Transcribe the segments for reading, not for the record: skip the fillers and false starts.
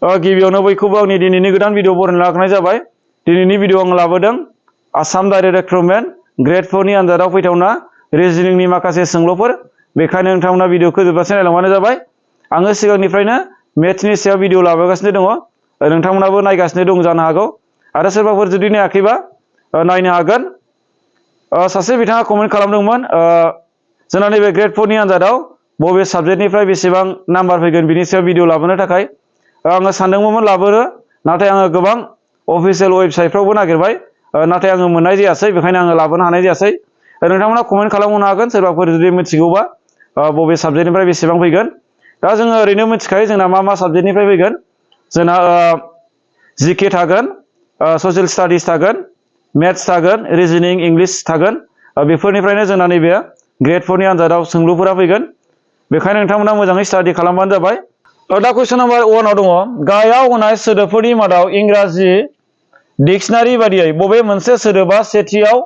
गिबियावनो बयखौबो आंनि दिनैनि गोदान भिडिअ बरायना लाखिनाय जाबाय। दिनैनि भिडिअ आं लाबोदों आसाम डाइरेक्ट रिक्रुटमेन्ट ग्रेड 4 नि आनजादाव फैथावना रिजनिंनि माखासे सोंलुफोर। बेखायनो नोंथांमोना भिडिअखौ जोबजासे नायलांबानो जाबाय। आङो सिगांनिफ्रायनो मेथ्सनि सायाव भिडिअ लाबोगासिनो दङ। नोंथांमोनाबो नायगासिनो दं जानो हागौ आरो सोरबाफोर जुदि नायाखैबा नायनो हागोन। सासे बिथाङा कमेन्ट खालामदोंमोन जोंना नैबे ग्रेड 4 नि आनजादाव बबे साबजेक्टनिफ्राय बेसेबां नाम्बार फैगोन बिनि सायाव भिडिअ लाबोनो थाखाय आङो सानदोंमोन लाबोनो, नाथाय आङो गोबां अफिसियेल वेबसाइटफ्रावबो नागिरबाय, नाथाय आङो मोननाय जायासै, बेखायनो आङो लाबोनो हानाय जायासै। नोंथांमोना कमेन्ट खालामनो हागोन सोरबाफोर जुदि मिथिगौबा बबे साबजेक्टनिफ्राय बेसेबां फैगोन। दा जोङो ओरैनो मिथिखायो जोंना मा साबजेक्टनिफ्राय फैगोन। जोंना जिके थागोन, ससियेल स्टाडिस थागोन, मेथ्स थागोन, रिजनिं, इंलिश थागोन। बेफोरनिफ्रायनो जोंना नैबे ग्रेड 4 नि आनजादाव सोंलुफोरा फैगोन। बेखायनो नोंथांमोना मोजाङै स्टाडि खालामबानो जाबाय। दा कुइसन नाम्बार 1 आव दङ गाहायाव होनाय सोदोबफोरनि मादाव इंराजि डिक्सनारि बादियै बबे मोनसे सोदोबा सेथियाव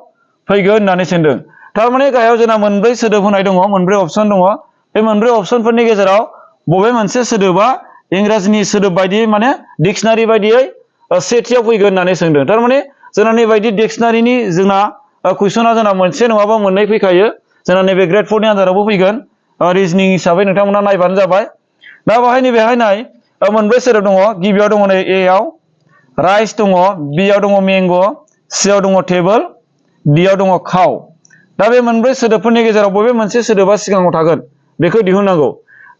फैगोन होननानै सोंदों। थारमाने गाहायाव जोंना मोनब्रै सोदोब होनाय दङ, मोनब्रै अपसन दङ। बे मोनब्रै अपसनफोरनि गेजेराव बबे मोनसे सोदोबा इंराजिनि सोदोब बायदियै माने डिक्सनारि बायदियै सेथियाव फैगोन होननानै सोंदों। थारमाने जोंना नैबायदि डिक्सनारिनि जोंना कुइसना जोंना मोनसे नङाबा मोननै फैखायो। जोंना नैबे ग्रेड 4 नि आनजादावबो फैगोन। रिजनिं हिसाबै नोंथांमोना नायबानो जाबाय। दा बाहाय नैबेहाय नाय मोनब्रै सोदोब दङ। गिबियाव दङ नै ए आव राइस दङ, बि आव दङ मेंग, सि आव दङ टेबोल, डि आव दङ काउ। दा बे मोनब्रै सोदोबफोरनि गेजेराव बबे मोनसे सोदोबा सिगाङाव थागोन बेखौ दिहुननांगौ।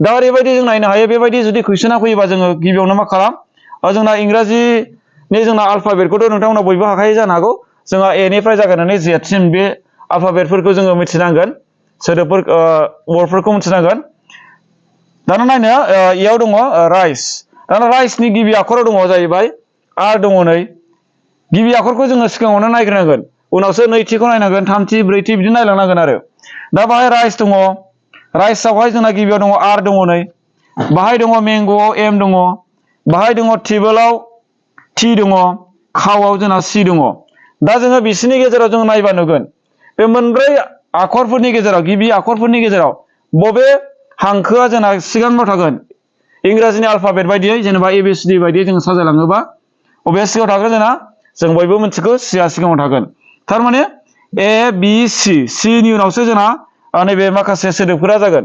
दा ओरैबायदि जों नायनो हायो, बेबायदि जुदि कुइसना फैयोबा जोङो गिबियावनो मा खालाम, जोंना इंराजिनि जोंना आल्फाबेटखौथ' नोंथांमोना बयबो हाखायो जानो हागौ। जोंहा एनिफ्राय जागायनानै जेडसिम बे आल्फाबेटफोरखौ जोङो मिथिनांगोन, सोदोबफोर वर्डफोरखौ मिथिनांगोन। दाना नायनो इयाव दङ राइस। दाना राइसनि गिबि आखराव दङ जाहैबाय आर दङ नै। गिबि आखरखौ जोङो सिगाङावनो नायग्रोनांगोन, उनावसो नैथिखौ नायनांगोन, थामथि, ब्रैथि बिदि नायलांनांगोन आरो। दा बाहाय राइस दङ, राइसआवहाय जोंना गिबियाव दङ आर दङ नै, बाहाय दङ मेंग'आव एम दङ, बाहाय दङ टेबोलाव टि दङ, काउआव जोंना सि दङ। दा जोङो बिसोरनि गेजेराव जों नायबा नुगोन बे मोनब्रै आखरफोरनि गेजेराव, गिबि आखरफोरनि गेजेराव बबे हांखोआ जोंना सिगाङाव थागोन इंराजिनि आल्फाबेट बायदियै, जेनेबा ABCD बायदियै जोङो साजायलाङोबा बबे सिगाङाव थागोन जोंना, जों बयबो मिथिगौ सिआ सिगाङाव थागोन। थारमाने ABC, सिनि उनावसो जोंना नैबे माखासे सोदोबफोरा जागोन।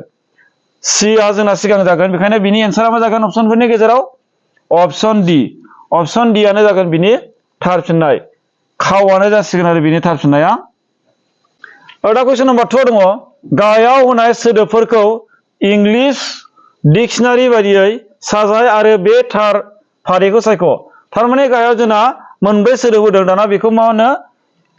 सिआ जोंना सिगां जागोन, बेखायनो बिनि एन्सारा मा जागोन अपसनफोरनि गेजेराव अपसन डि। अपसन डि आनो जागोन बिनि थार फिननाय। काउआनो जासिगोन आरो बिनि थार फिननाया। दा कुइसन नाम्बार 2 दङ गाहायाव होनाय सोदोबफोरखौ इंलिश डिक्सनारि बायदियै साजाय आरो बे थार फारिखौ सायख'। थारमाने गाहायाव जोंना मोनब्रै सोदोब होदों, दाना बेखौ मा होनो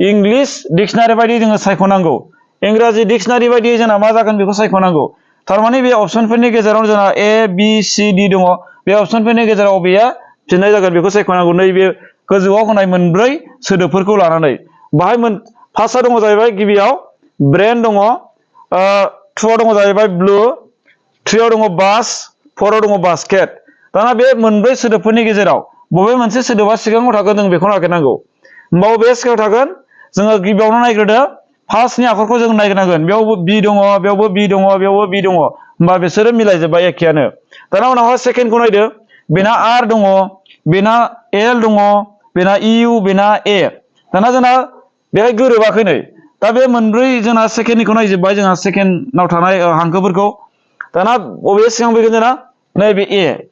इंलिश डिक्सनारि बायदि जोङो सायख'नांगौ। इंराजि डिक्सनारि बायदियै जोंना मा जागोन बेखौ सायख'नांगौ। थारमाने बे अपसनफोरनि गेजेराव जोंना ABCD दङ, बे अपसनफोरनि गेजेराव बबेया फिननाय जागोन बेखौ सायख'नांगौ। नैबे गोजौआव होनाय मोनब्रै सोदोबफोरखौ लानानै बाहाय फार्स्टआव दङ जाहैबाय गिबियाव ब्रेन दङ, 2आव दङ जाहैबाय ब्लु, 3आव दङ बास, 4आव दङ बास्केट। दाना बे मोनब्रै सोदोबफोरनि गेजेराव बबे मोनसे सोदोबा सिगाङाव थागोन जों बेखौ नागिरनांगौ। होमबा बबे सिगाङाव थागोन जोङो गिबियावनो नायग्रोदो, फार्स्टनि आखरखौ जों नायग्रोनांगोन। बेयावबो बि दङ, बेयावबो बि दङ, बेयावबो बि दङ, होमबा बिसोरो मिलायजोब्बाय, एखेयानो। दाना उनावहाय सेकेन्डखौ नायदो, बेना आर दङ, बेना एल दङ, बेना इउ, बेना ए। दाना जोंना बेहाय गोरोबाखै नै। दा बे मोनब्रै जोंना सेकेन्डनिखौ नायजोब्बाय, जोंहा सेकेन्डआव थानाय हांखोफोरखौ। दाना बबे सिगां फैगोन जोंना नैबे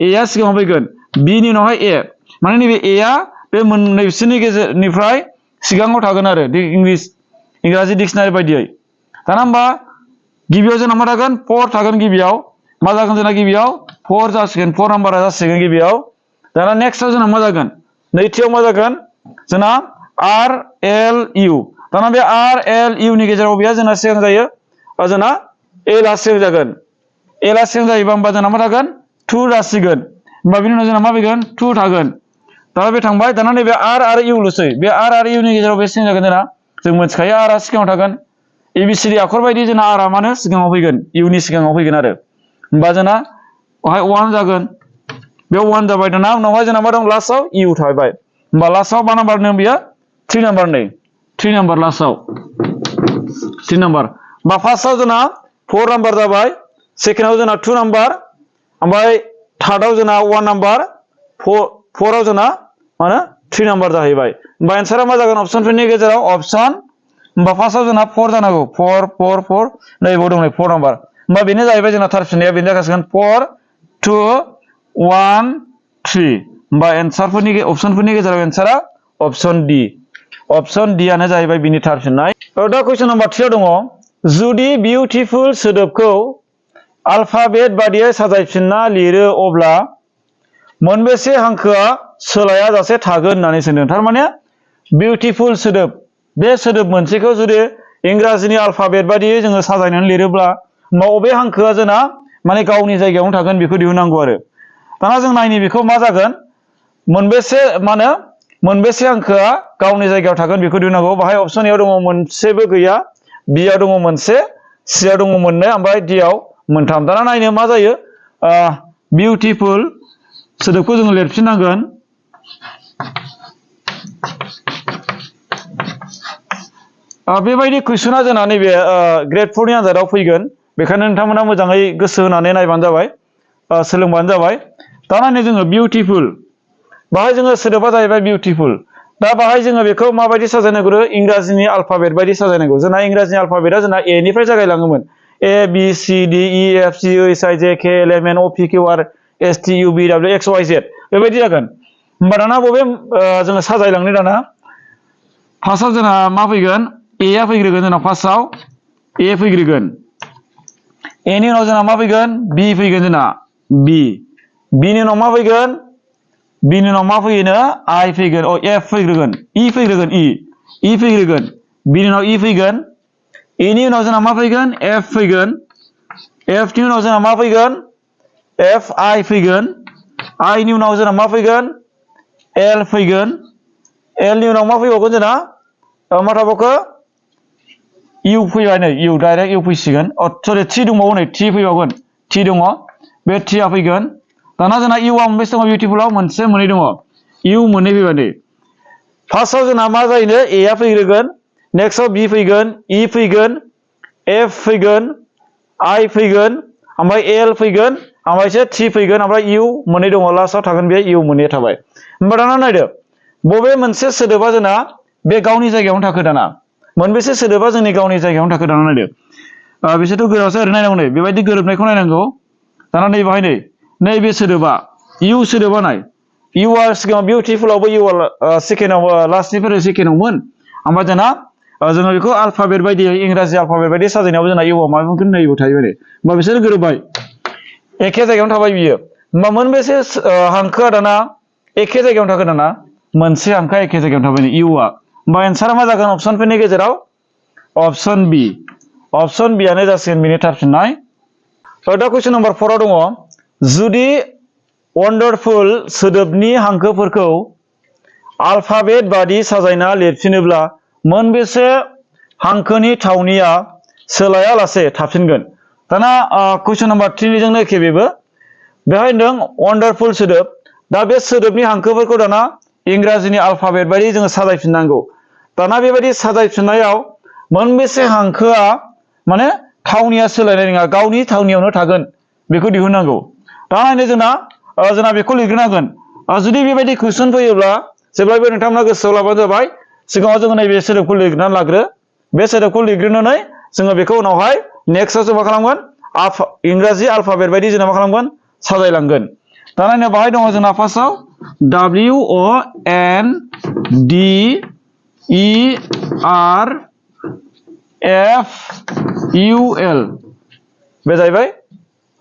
एआ सिगाङाव फैगोन, बिनि उनावहाय ए। माने नैबे एआ बे मोननैसोनि गेजेरनिफ्राय सिगाङाव थागोन आरो इंराजि डिक्सनारि बायदियै। दाना होमबा गिबियाव जोंना मा थागोन 4 थागोन। गिबियाव मा जागोन जोंना गिबियाव 4 जासिगोन, 4 नाम्बारा जासिगोन गिबियाव। दाना नेक्स्टआव जोंना मा जागोन, नैथियाव मा जागोन जोंना आर एल इउ। दाना बे आर एल इउ नि गेजेराव बेया जोंना सिगां जायो, जोंना एलआ सिगां जागोन। एलआ सिगां जायोबा होमबा जोंना मा थागोन 2 जासिगोन। होमबा बिनि उनाव जोंना मा फैगोन 2 थागोन। दाना बे थांबाय। दाना नैबे आर आरो इउल'सै। बे आर आरो इउनि गेजेराव बे सिगां जागोन जोंना, जों मिथिखायो आरआ सिगाङाव थागोन। ABCD आखर बायदि जोंना आरआ मानो सिगाङाव फैगोन, इउनि सिगाङाव फैगोन आरो। होमबा जोंना बेवहाय 1 जागोन, बेयाव 1 जाबाय। दाना उनावहाय जोंना मा दं लास्टआव इउ थाबाय। होमबा लास्टआव मा नाम्बार दं बेयो 3 नाम्बार, नै 3 नाम्बार लास्टआव 3 नाम्बार। होमबा फार्स्टआव जोंना 4 नाम्बार जाबाय, सेकेन्डआव जोंना 2 नाम्बार, ओमफ्राय थार्डआव जोंना 1 नाम्बार, 4 आव जोंना माने 3 नाम्बार जाहैबाय होमबा आन्सारा मा जागोन अपसनफोरनि गेजेराव ऑप्शन होमबा फार्स्टआव जोंना 4 जानांगौ 4 4 4 नैबाव दं नै 4 नाम्बार होमबा बेनो जाहैबाय जोंना थार फिननाया बेनो जागोन 4 2 1 3 होमबा आन्सारफोरनि अपसनफोरनि गेजेराव आन्सारा ऑप्शन डी आनो जाहैबाय बिनि थार फिननाय दा क्वेश्चन नम्बर 3 आव दङ जुदि बिउटिफुल सोदोबखौ अल्फाबेट बादियै साजायफिनना लिरो अब्ला मोनबेसे हांखोआ सोलाया जासे थागोन होननानै सोंदों थारमाने बिउटिफुल सोदोब बे सोदोब मोनसेखौ जुदि इंराजिनि अल्फाबेट बादियै जोङो साजायनानै लिरोब्ला होमबा अबे हांखोआ जोंना माने गावनि जायगायावनो थागोन बेखौ दिहुननांगौ आरो दाना जों नायनि बेखौ मा जागोन मोनबेसे हांखोआ गावनि जायगायाव थागोन बेखौ दिहुननांगौ बाहाय ऑप्शन ए आव दङ मोनसेबो गैया बी आव दङ मोनसे सी आव दङ मोननै ओमफ्राय डी आव मोनथाम दाना नायनो मा जायो बिउटिफुल सोदोबखौ जोङो लिरफिननांगोन बेबायदि कुइसना जोंना नैबे ग्रेड 4 नि आनजादाव फैगोन बेखायनो नोंथांमोना मोजाङै गोसो होनानै नायबानो जाबाय सोलोंबानो जाबाय दा नायनो जोङो बिउटिफुल बाहाय जोङो सोदोबा जाहैबाय बिउटिफुल दा बाहाय जोङो बेखौ माबायदि साजायनांगौ इंराजिनि अल्फाबेट बायदि साजायनांगौ जोंना इंराजिनि अल्फाबेटआ जोंना ए निफ्राय जागायलाङोमोन A B C D E F G H I J K L M N O P Q R S T U V W X Y Z बेबायदि जागोन होमबा दाना बबे जोङो साजायलांनो दाना फार्स्टआव जोंना मा फैगोन ए आ फैग्रोगोन जोंना फार्स्टआव ए फैग्रोगोन ए नि उनाव जोंना मा फैगोन बी फैगोन जोंना बी नि उनाव मा फैगोन बिनि उनाव मा फैयोनो आई फैगोन एफ फैग्रोगोन ई फैग्रोगोन ई फैग्रोगोन बिनि उनाव ई फैगोन ए नि उनाव जोंना मा फैगोन एफ फैगोन एफ नि उनाव जोंना मा फैगोन एफ आई फैगोन आई नि उनाव जोंना मा फैगोन एल फैगोन एल नि उनाव मा फैबावगोन जोंना मा थाबावखो इउ फैबाय नै इउ डाइरेक्ट इउ फैसिगोन सरि टि दंबावो नै टि फैबावगोन टि दङ बे टिआ फैगोन दाना जोंना इउआ मोनबेसे दङ बिउटिफुलाव मोनसे मोननै दङ इउ मोननै फैबाय नै फार्स्टआव जोंना मा जायोनो ए आ फैग्रोगोन नेक्स्टआव बी फैगोन ई फैगोन एफ फैगोन आई फैगोन ओमफ्राय एल फैगोन ओमफ्रायसो टि फैगोन ओमफ्राय इउ मोननै दङ लास्टआव थागोन बे इउ मोननै थाबाय होमबा दाना नायदो बबे मोनसे सोदोबा जोंना बे गावनि जायगायावनो थाखो दाना मोनबेसे सोदोबा जोंनि गावनि जायगायावनो थाखो दाना नायदो बिसोरथ' गोरावसो ओरै नायनांगौ नै बेबायदि गोरोबनायखौ नायनांगौ दाना नै बाहाय नैबे सोदोबा इउ सोदोबा नाय इउआ सिगाङाव बिउटिफुलावबो इउआ सेकेन्डआव लास्टनिफ्राय सेकेन्डआवमोन ओमफ्राय जोंना जोङो बेखौ अल्फाबेट बायदि इंराजि अल्फाबेट बायदि साजायनायाव जोंना इउआ मा बुंगोन नैबो थायो नै होमबा बिसोर गोरोबबाय एखे जायगायावनो थाबाय बियो होमबा मोनबेसे हांखोआ दाना एखे जायगायावनो थागोन दाना मोनसे हांखोआ एखे जायगायावनो थाबाय इउआ होमबा एन्सारा मा जागोन अपसनफोरनि गेजेराव ऑप्शन बी आनो जासिगोन बिनि थार फिननाय दा कुइसन नम्बर 4 आव दङ जुदि वन्डारफुल सोदोबनि हांखोफोरखौ अल्फाबेट बादि साजायना लिरफिनोब्ला मोनबेसे हांखोनि थावनिया सोलायालासे थाफिनगोन दाना कुइसन नम्बर 3 जोंनो एखे बेबो बेहाय होनदों वन्डारफुल सोदोब दा बे सोदोबनि हांखोफोरखौ दाना इंराजिनि अल्फाबेट बायदि जोङो साजायफिननांगौ दाना बेबायदि साजायफिननायाव मोनबेसे हांखोआ माने थावनिया सोलायनाय नङा गावनि थावनियावनो थागोन बेखौ दिहुननांगौ दा नायनो जोंना बेखौ लिरग्रोनांगोन जुदि बेबायदि कुइसन फैयोब्ला जेब्लायबो नोंथांमोना गोसोआव लाबानो जाबाय सिगाङाव जोङो नैबे सोदोबखौ लिरनानै लाग्रो बे सोदोबखौ लिरग्रोनानै जोङो बेखौ उनावहाय नेक्स्टआव जों मा खालामगोन इंराजि अल्फाबेट बायदि जोंना मा खालामगोन साजायलांगोन दा नायनो बाहाय दङ जोंना फार्स्टआव W O N D E R F U L बे जाहैबाय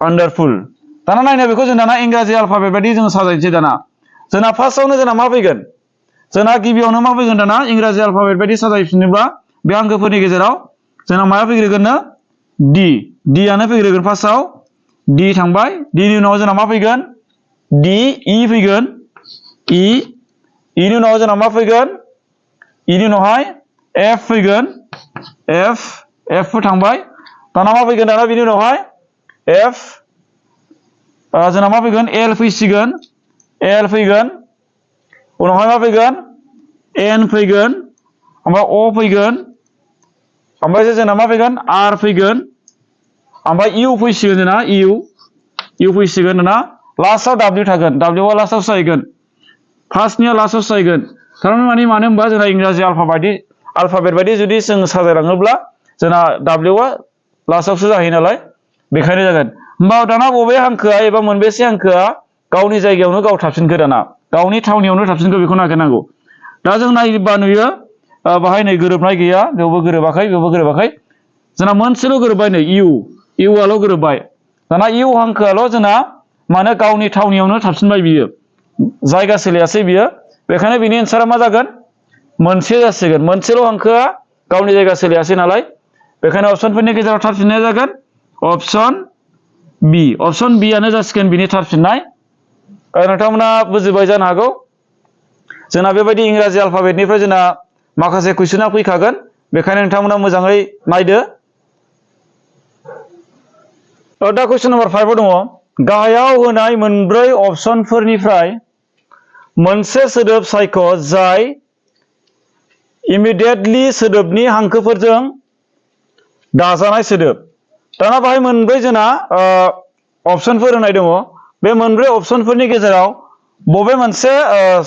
वन्डारफुल दाना नायनो बेखौ जों दाना इंराजि अल्फाबेट बायदि जों साजायनोसै दाना जोंना फार्स्टआवनो जोंना मा फैगोन जोंना गिबियावनो मा फैगोन दाना इंराजि अल्फाबेट बायदि साजायफिनोब्ला बे हांखोफोरनि गेजेराव जोंना माया फैग्रोगोननो डी आनो फैग्रोगोन फार्स्टआव डी थांबाय डी नि उनाव जोंना मा फैगोन डी ई फैगोन ई नि उनाव जोंना मा फैगोन ई नि उनावहाय एफ फैगोन एफ थांबाय दाना मा फैगोन दाना बिनि उनावहाय एफ जोंना मा फैगोन एल फैसिगोन एल फैगोन उनावहाय मा फैगोन एन फैगोन ओमफ्राय अ फैगोन ओमफ्राय जोंना मा फैगोन आर फैगोन ओमफ्राय इउ फैसिगोन जोंना इउ फैसिगोन दाना लास्टआव W थागोन W आ लास्टआव जाहैगोन फार्स्टनिया लास्टआव जाहैगोन थारमाने मानो होनबा जोंना इंराजि आल्फाबेट बायदि जुदि जों साजायलाङोब्ला जोंना W आ लास्टआवसो जाहैयो नालाय बेखायनो जागोन होमबा दाना बबे हांखोआ एबा मोनबेसे हांखोआ गावनि जायगायावनो गाव थाफिनखो दाना गावनि थावनियावनो थाफिनखो बेखौ नागिरनांगौ दा जों नायोबा नुयो बाहाय नै गोरोबनाय गैया बेयावबो गोरोबाखै जोंना मोनसेल' गोरोबबाय नै इउ आल' गोरोबबाय दाना इउ हांखोआल' जोंना माने गावनि थावनियावनो थाफिनबाय बियो जायगा सोलायासै बियो बेखायनो बिनि एन्सारा मा जागोन मोनसे जासिगोन मोनसेल' हांखोआ गावनि जायगा सोलायासै नालाय बेखायनो अपसनफोरनि गेजेराव थारफिननाया जागोन अपसन बि आनो जासिगोन बिनि थारफिननाय नोंथांमोना बुजिबाय जानो हागौ जोंना बेबायदि इंराजि आल्फाबेटनिफ्राय जोंना माखासे कुइसना फैखागोन बेखायनो नोंथांमोना मोजाङै नायदो दा कुइसन नम्बर 5 आव दङ गाहायाव होनाय मोनब्रै अपसनफोरनिफ्राय मोनसे सोदोब सायख' जाय इमिडिएटलि सोदोबनि हांखोफोरजों दाजानाय सोदोब दाना बाहाय मोनब्रै जोंना अपसनफोर होनाय दङ बे मोनब्रै अपसनफोरनि गेजेराव बबे मोनसे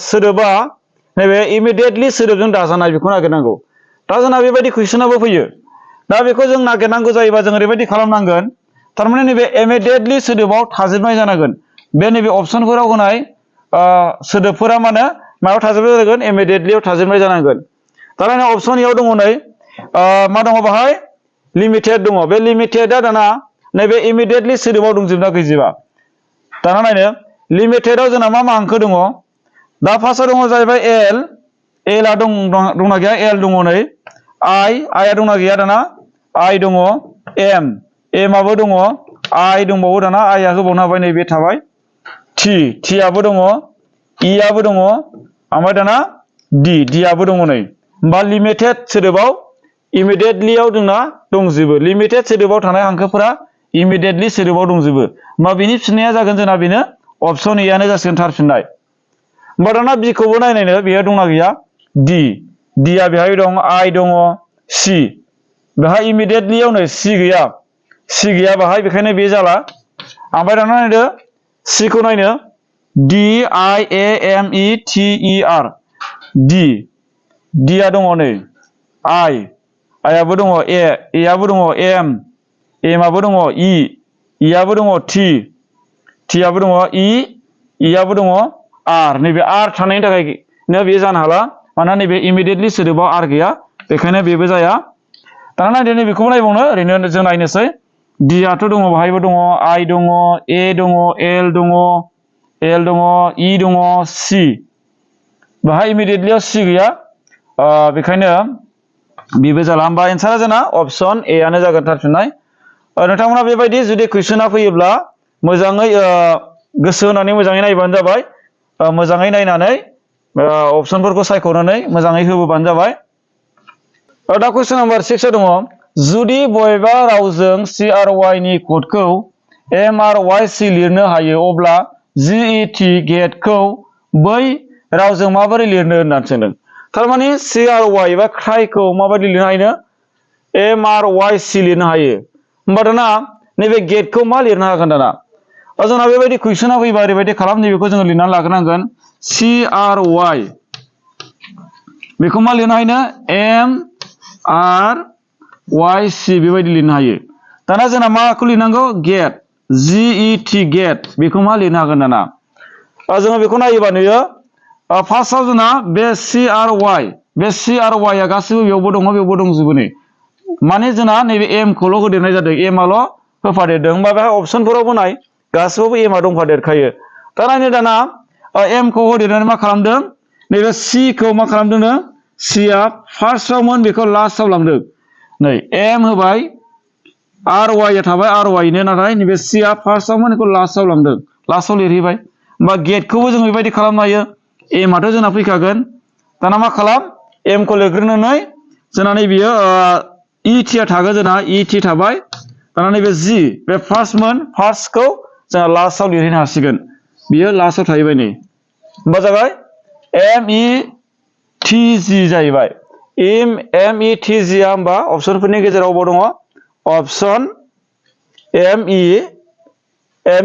सोदोबा नैबे इमिडिएटलि सोदोबजों दाजानाय बेखौ नागिरनांगौ दा जोंना बेबायदि कुइसनाबो फैयो दा बेखौ जों नागिरनांगौ जायोबा जों ओरैबायदि खालामनांगोन थारमाने नैबे इमिडिएटलि सोदोबाव थाजोबनाय जानांगोन बे नैबे अपसनफोराव होनाय सोदोबफोरा मायाव थाजोबनाय जागोन इमिडिएटलियाव थाजोबनाय जानांगोन दाना अपसन एयाव दङ नै मा दङ बाहाय लिमिटेड दङ बे लिमिटेडआ दाना नैबे इमिडिएटलि सोदोबाव दंजोबना गैजोबा दाना नायनो लिमिटेडआव जोंना मा हांखो दङ दा फार्स्टआव दङ जाहैबाय एलआ दंना गैया एल दङ नै आइआ दंना गैया दाना आइ दङ एमआबो दङ आइ दंबावो दाना आइआ होबावनो हाबाय नैबे थाबाय टिआबो दङ इआबो दङ ओमफ्राय दाना डिआबो दङ नै होमबा लिमिटेड सोदोबाव इमिडिएटलियाव जोंना दंजोबो लिमिटेड सोदोबाव थानाय हांखोफोरा इमिडिएटलि सोदोबाव दंजोबो होमबा बिनि फिननाया जागोन जोंना बेनो अपसन एआनो जासिगोन थारफिननाय होमबा दाना बिखौबो नायनायनो बेयो दंना गैया डिआ बेहाय दं आइ दङ सि बेहाय इमिडिएटलियाव नै सि गैया बाहाय बेखायनो बे जाला ओमफ्राय दाना नायदो सिखौ नायनो DIAMETER डिआ दङ नै आइआबो दङ एआबो दङ एमआबो दङ इआबो दङ टिआबो दङ इआबो दङ आर नैबे आर थानायनि थाखायनो बे जानो हाला मानोना नैबे इमिडिएटलि सोदोबाव आर गैया बेखायनो बेबो जाया दाना नायदो नैबेखौबो नायबावनो ओरैनो जों नायनोसै डिआथ' दङ बाहायबो दङ आइ दङ ए दङ एल दङ इ दङ सि बाहाय इमिडिएटलियाव सि गैया बेखायनो बेबो जाला होमबा एन्सारा जोंना अपसन ए आनो जागोन थारफिननाय नोंथांमोना बेबायदि जुदि कुइसना फैयोब्ला मोजाङै गोसो होनानै मोजाङै नायबानो जाबाय मोजाङै नायनानै अपसनफोरखौ सायख'नानै मोजाङै होबोबानो जाबाय दा कुइसन नम्बर 6 आव दङ जुदि बबेबा रावजों CRY नि क'डखौ MRYC लिरनो हायो अब्ला GET गेटखौ बै रावजों माबोरै लिरनो होननानै सोंदों थारमाने CRY एबा क्राइखौ माबायदि लिरनो हायो MRYC लिरनो हायो होमबा दाना नैबे गेटखौ मा लिरनो हागोन दाना जोंना बेबायदि कुइसना फैबा ओरैबायदि खालाम नैबेखौ जोङो लिरनानै लाग्रोनांगोन CRY बेखौ मा लिरनो हायो MRYC बेबायदि लिरनो हायो दाना जोंना माखौ लिरनांगौ गेट GET गेट बेखौ मा लिरनो हागोन दाना जोङो बेखौ नायोबा नुयो फार्स्टआव जोंना बे CRY आ गासिबो बेयावबो दङ बेयावबो दंजोबो नै माने जोंना नैबे एमखौल' होदेरनाय जादों एमआल' होफादेरदों होमबा बेहाय अपसनफोरावबो नाय गासिबावबो एमआ दंफादेरखायो दा नायनो दाना एमखौ होदेरनानै मा खालामदों नैबे सिखौ मा खालामदोंनो सिआ फार्स्टआवमोन बेखौ लास्टआव लांदों नै एम होबाय RY थाबाय RYनो नाथाय नैबे सिआ फार्स्टआवमोन बेखौ लास्टआव लांदों लास्टआव लिरहैबाय होमबा गेटखौबो जों बेबायदि खालामनो हायो एमआथ' जोंना फैखागोन दाना मा खालाम एमखौ लिरग्रोनानै जोंना नैबेयो इटिआ थागोन जोंना इटि थाबाय दाना नैबे जि बे फार्स्टखौ जोंहा लास्टआव लिरहैनो हासिगोन बियो लास्टआव थाहैबाय नै होमबा जाबाय METG जाहैबाय METG आ होमबा अपसनफोरनि गेजेराव बबाव दङ अपसन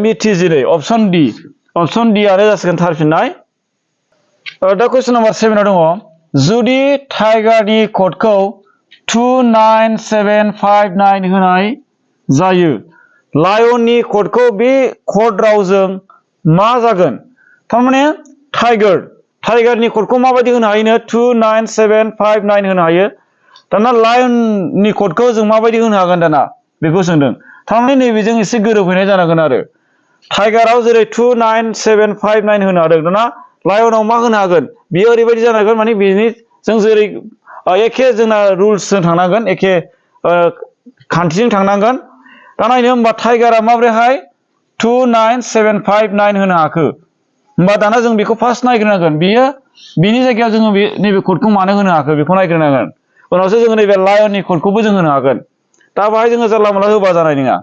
METG नै अपसन डि आनो जासिगोन थारफिननाय दा कुइसन नम्बर 7 आव दङ जुदि टाइगारनि क'डखौ 29759 होनाय जायो लायननि क'डखौ बे क'ड रावजों मा जागोन थारमाने टाइगारनि क'डखौ माबायदि होनो हायो 29759 होनो हायो दाना लायननि क'डखौ जों माबायदि होनो हागोन दाना बेखौ सोंदों थारमाने नैबेजों एसे गोरोबहैनाय जानांगोन आरो टाइगाराव जेरै 29759 होनो हादों दाना लायनाव मा होनो हागोन बियो ओरैबायदि जानांगोन माने बेनि जों जेरै एखे जोंना रुल्सजों थांनांगोन एखे खान्थिजों थांनांगोन दा नायनो होमबा टाइगारा माब्रैहाय 29759 होनो हाखो होमबा दाना जों बेखौ फार्स्ट नायग्रोनांगोन बियो बिनि जायगायाव जोङो नैबे क'डखौ मानो होनो हाखो बेखौ नायग्रोनांगोन उनावसो जोङो नैबे लायननि क'डखौबो जों होनो हागोन दा बाहाय जोङो जानला मोनला होबा जानाय नङा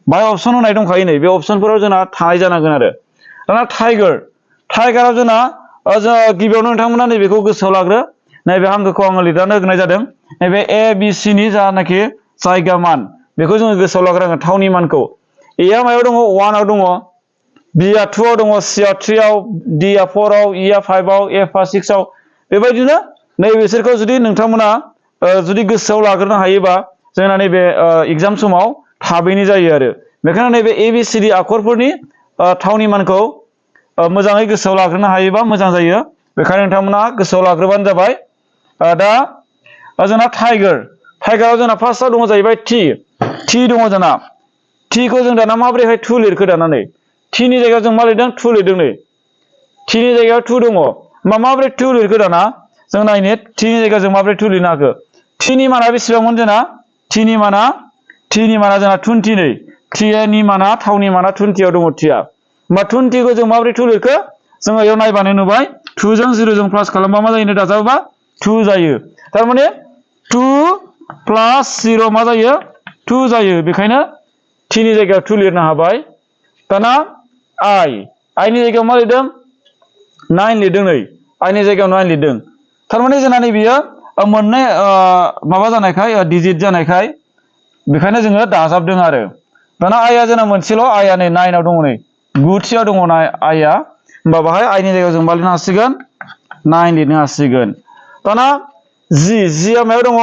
बाहाय अपसन होनाय दंखायो नै बे अपसनफोराव जोंना थानाय जानांगोन आरो दाना टाइगाराव जोंना गिबियावनो नोंथांमोना नैबेखौ गोसोआव लाग्रो नैबे हांखोखौ आङो लिरनानै होनाय जादों नैबे ए बि सि नि जानाखि जायगा मान बेखौ जोङो गोसोआव लाग्रोनांगोन थावनि मानखौ ए आ मायाव दङ 1 आव दङ बि आ 2 आव दङ सि आ 3 आव डि आ 4 आव इ आ 5 आव एफ आ 6 आव बेबायदिनो नैबेसोरखौ जुदि नोंथांमोना जुदि गोसोआव लाग्रोनो हायोबा जोंना नैबे एग्जाम समाव थाबैनो जायो आरो बेखायनो नैबे ए बि सि डि आखरफोरनि थावनि मानखौ मोजाङै गोसोआव लाग्रोनो हायोबा मोजां जायो बेखायनो नोंथांमोना गोसोआव लाग्रोबानो जाबाय दा जोंना टाइगाराव जोंना फार्स्टआव दङ जाहैबाय टि दङ जोंना टिखौ जों दाना माबोरैहाय 2 लिरखो दाना नै टिनि जायगायाव जों मा लिरदों 2 लिरदों नै टिनि जायगायाव 2 दङ होमबा माबोरै 2 लिरखो दाना जों नायनो टिनि जायगायाव जों माबोरै 2 लिरनो हाखो टिनि माना बेसेबांमोन जोंना टिनि माना जोंना 20 नै टिनि माना थावनि माना 20 आव दङ टिया होमबा 20 खौ जों माबोरै 2 लिरखो जोङो बेयाव नायबानो नुबाय 2 जों 0 जों प्लास खालामबा मा जायो दाजाबोबा 2 जायो थारमाने 2 प्लास 0 मा जायो 2 जायो बेखायनो टिनि जायगायाव 2 लिरनो हाबाय दाना आइनि जायगायाव मा लिरदों 9 लिरदों नै आइनि जायगायाव 9 लिरदों थारमाने जोंना नै बियो मोननै माबा जानायखाय डिजिट जानायखाय बेखायनो जोङो दाजाबदों आरो दाना आइया जोंना मोनसेल' आइया नै 9 आव दङ नै 9 थियाव दङ आइया होमबा बाहाय आइनि जायगायाव जों मा लिरनो हासिगोन 9 लिरनो हासिगोन दाना जिया मायाव दङ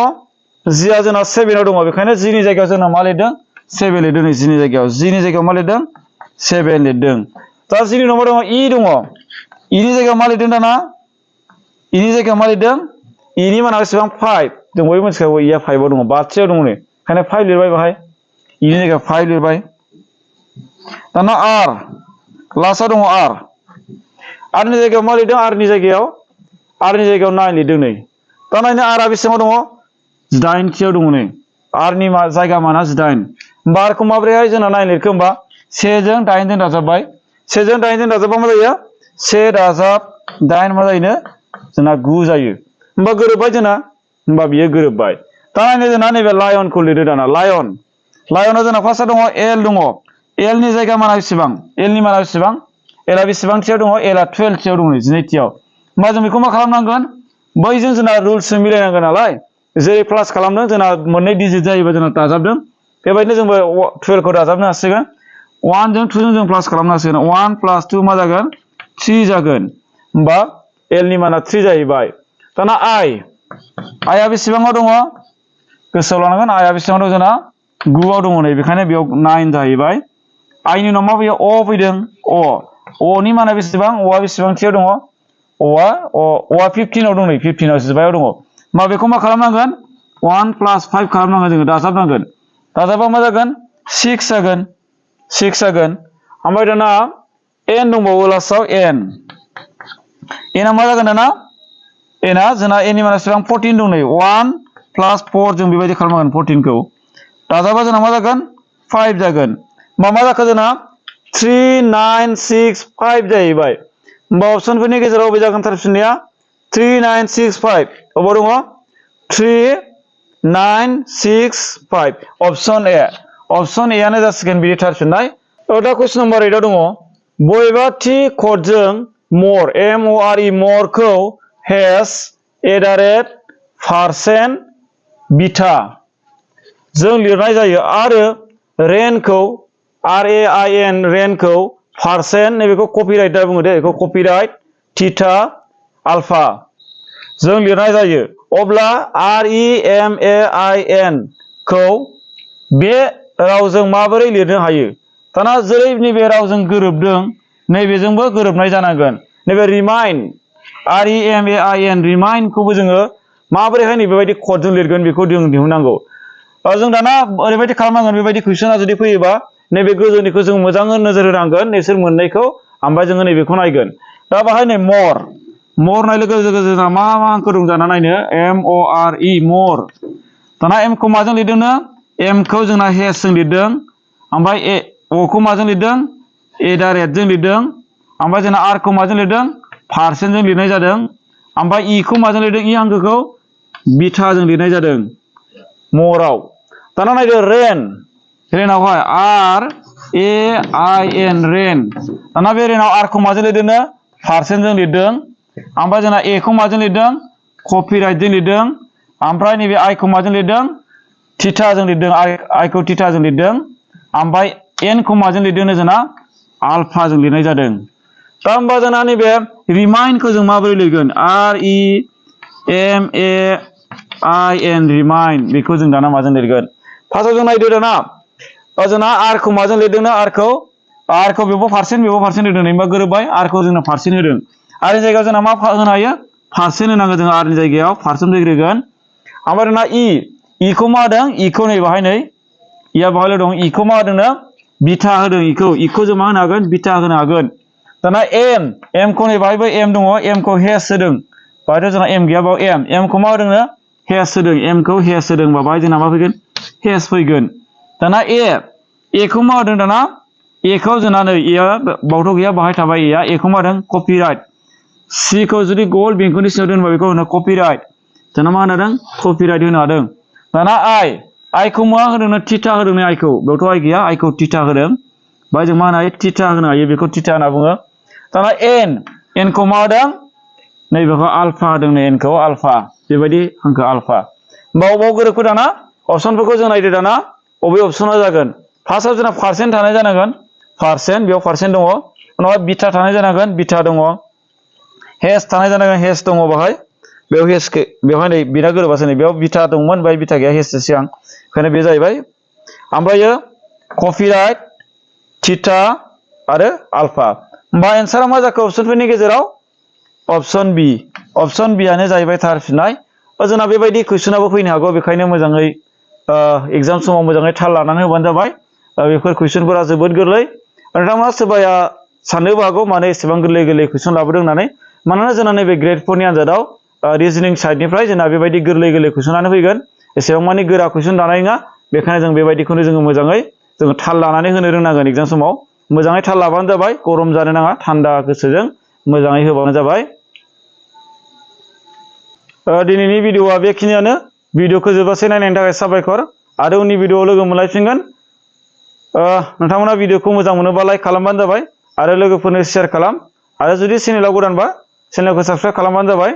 जिया जोंना 7 आव दङ बेखायनो जिनि जायगायाव जोंना मा लिरदों 7 लिरदों नै जिनि जायगायाव मा लिरदों 7 लिरदों दा जिनि उनाव मा दङ इनि जायगायाव मा लिरदों दाना इनि जायगायाव मा लिरदों इनि माना बेसेबां 5 जों बयबो मिथिखागौ इया 5 आव दङ बाथियाव दङ नै ओंखायनो 5 लिरबाय बाहाय इनि जायगायाव 5 लिरबाय दाना आर लास्टआव दङ आरनि जायगायाव मा लिरदों आरनि जायगायाव 9 लिरदों नै दा नायनो आरआ बेसेबां दङ 8 थियाव दङ नै आरनि जायगा माना 18 होमबा आरखौ माबोरैहाय जोंना 9 लिरखो होमबा 1 जों 8 जों दाजाबबाय 1 जों 8 जों दाजाबबा मा जायो 1 दाजाब 8 मा जायो जोंना 9 जायो होमबा गोरोबबाय जोंना होमबा बियो गोरोबबाय दा नायनो जोंना नैबे लायनखौ लिरदो दाना लायनाव जोंना फार्स्टआव दङ एल दङ एलनि जायगा माना बेसेबां एलनि माना बेसेबां एलआ बेसेबां थियाव दङ एलआ 12 थियाव दङ 12 थियाव होमबा जों बेखौ मा खालामनांगोन बैजों जोंना रुल्सजों मिलायनांगोन नालाय जेरै प्लास खालामदों जोंना मोननै डिजिट जायोबा जोंना दाजाबदों बेबायदिनो जोंबो 12 खौ दाजाबनो हासिगोन 1 जों 2 जों प्लास खालामनो हासिगोन 1 + 2 मा जागोन 3 जागोन होमबा एलनि माना 3 जाहैबाय दाना आइआ बेसेबाङाव दङ गोसोआव लानांगोन आइआ बेसेबां दङ जोंना 9 आव दङ नै बेखायनो बेयाव 9 जाहैबाय आइनि उनाव मा फैयो फैदों अनि माना बेसेबां अआ बेसेबां थियाव दङ अआ 15 आव दं नै 15 आव जिबायाव दङ मा बेखौ मा खालामनांगोन 1 + 5 खालामनांगोन जोङो दाजाबनांगोन दाजाबा मा जागोन 6 जागोन ओमफ्राय दाना एन दंबावो लास्टआव एनआ मा जागोन दाना एनआ जोंना एननि माना बेसेबां 14 दं नै 1 + 4 जों बेबायदि खालामनांगोन 14 खौ दाजाबा जोंना मा जागोन 5 जागोन मा जाखो जोंना 3 9 6 5 जाहैबाय होमबा अपसनफोरनि गेजेराव बबे जागोन थारफिननाया 3 9 6 5 अबाव दङ 3 9 6 5 अपसन ए आनो जासिगोन बिदि थारफिननाय दा कुइसन नम्बर 8 आव दङ बबेबा थि क'डजों more हेस %% बिथा जों लिरनाय जायो आरो रेनखौ रेनखौ % नैबेखौ कपिराइट बुङो दे बेखौ कपिराइट थिटा alpha जों लिरनाय जायो अब्ला REMAIN खौ बे रावजों माबोरै लिरनो हायो दाना जेरै नैबे रावजों गोरोबदों नैबेजोंबो गोरोबनाय जानांगोन नैबे रिमाइंड REMAIN रिमाइंड खौबो जोङो माबोरैहाय नैबेबायदि क'डजों लिरगोन बेखौ जों दिहुननांगौ जों दाना ओरैबायदि खालामनांगोन बेबायदि कुइसना जुदि फैयोबा नैबे गोजौनिखौ जों मोजाङै नोजोर होनांगोन नोंसोर मोननैखौ ओमफ्राय जोङो नैबेखौ नायगोन दा बाहाय नै मर नाय लोगो लोगो जोंना मा हांखो दं जाना नायनो MORE मर दाना M खौ माजों लिरदोंनो M खौ जोंना हेस जों लिरदों ओमफ्राय O खौ माजों लिरदों एदारेट जों लिरदों ओमफ्राय जोंना R खौ माजों लिरदों पारसेन्ट जों लिरनाय जादों ओमफ्राय E खौ माजों लिरदों E हांखोखौ बिथा जों लिरनाय जादों मराव दाना नायदो रेनावहाय RAIN रेन दाना बे रेनाव R खौ माजों लिरदोंनो पारसेन्ट जों लिरदों ओमफ्राय जोंना A खौ माजों लिरदों कपिराइट जों लिरदों ओमफ्राय नैबे I खौ माजों लिरदों थीटा जों लिरदों I खौ थीटा जों लिरदों ओमफ्राय N खौ माजों लिरदों जोंना आल्फा जों लिरनाय जादों दा होमबा जोंना नैबे रिमाइंडखौ जों माबोरै लिरगोन REMAIN रिमाइंड बेखौ जों दाना माजों लिरगोन फार्स्टआव जों नायदो दाना जोंना R खौ माजों लिरदोंना R खौ बेबो पारसेन्ट होदों होनबा गोरोबबाय R खौ जोंना पारसेन्ट होदों आरनि जायगायाव जोंना मा होनो हायो पारसेन्ट होनांगोन जों आरनि जायगायाव पारसेन्ट होग्रोगोन ओमफ्राय जोंना E खौ मा होदों E खौ नै बाहाय नै इया बाहायल' दं E खौ मा होदोंनो बिथा होदों E खौ जों मा होनो हागोन बिथा होनो हागोन दाना M खौ नै बाहायबो M दङ M खौ हेस होदों बाहायथ' जोंना M गैया बाव M खौ मा होदोंनो हेस होदों M खौ हेस होदों बाहाय जोंना मा फैगोन हेस फैगोन दाना A खौ मा होदों दाना A खौ जोंना नै Eया बावथ' गैया बाहाय थाबाय A खौ मा होदों कपिराइट C खौ जुदि गल बेंखननि सिङाव दोनबा बेखौ होनो कपिराइट दाना मा होनदों कपिराइट होनो हादों दाना I खौ मा होदोंनो थीटा होदोंनो I खौ बेयावथ' I गैया I खौ थीटा होदों बाय जों मा होनो हायो थीटा होनो हायो बेखौ थीटा होनना बुङो दाना N खौ मा होदों नैबेखौ आल्फा होदों N खौ आल्फा बेबायदि हांखो आल्फा बाव गोरोबखो दाना अपसनफोरखौ जों नायदो दाना बबे अपसना जागोन फार्स्टआव जोंना पारसेन्ट थानाय जानांगोन पारसेन्ट बेयाव पारसेन्ट दङ उनावहाय बिथा थानाय जानांगोन बिथा दङ हेस थानाय जानांगोन हेस दङ बाहाय बेयाव हेसखौ बेवहाय नै बिना गोरोबासो नै बेयाव बिथा दंमोन बाय बिथा गैया हेससो सिगां ओंखायनो बे जाहैबाय ओमफ्रायो कपिराइट थीटा आरो आल्फा होमबा एन्सारा मा जाखो अपसनफोरनि गेजेराव अपसन बि आनो जाहैबाय थार फिननाय जोंना बेबायदि कुइसनाबो फैनो हागौ बेखायनो मोजाङै एग्जाम समाव मोजाङै थाल लानानै होबानो जाबाय बेफोर कुइसनफोरा जोबोद गोरलै नोंथांमोना सोरबाया साननोबो हागौ मानो एसेबां गोरलै कुइसन लाबोदों होननानै मानोना जोंना नैबे ग्रेड 4 नि आनजादाव रिजनिं साइडनिफ्राय जोंना बेबायदि गोरलै कुइसनानो फैगोन एसेबां मानि गोरा कुइसन दानाय नङा बेखायनो जों बेबायदिखौनो जोङो मोजाङै थाल लानानै होनो रोंनांगोन एग्जाम समाव मोजाङै थाल लाबानो जाबाय गरम जानो नाङा थान्दा गोसोजों मोजाङै होबानो जाबाय दिनैनि भिडिअआ बेखिनियानो भिडिअखौ जोबजासे नायनायनि थाखाय साबायखर आरो उननि भिडिअआव लोगो मोनलायफिनगोन नोंथांमोना भिडिअखौ मोजां मोनोबा लाइक खालामबानो जाबाय आरो लोगोफोरनो शेयार खालाम आरो जुदि चेनेलाव गोदानबा चेनेलखौ साबस्क्राइब खालामबानो जाबाय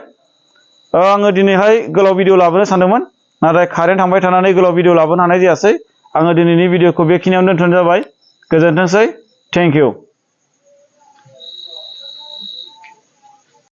आङो दिनैहाय गोलाव भिडिअ लाबोनो सानदोंमोन नाथाय कारेन्ट थांबाय थानानै गोलाव भिडिअ लाबोनो हानाय जायासै आङो दिनैनि भिडिअखौ बेखिनियावनो दोनथ'नाय जाबाय गोजोनथोंसै थेंक इउ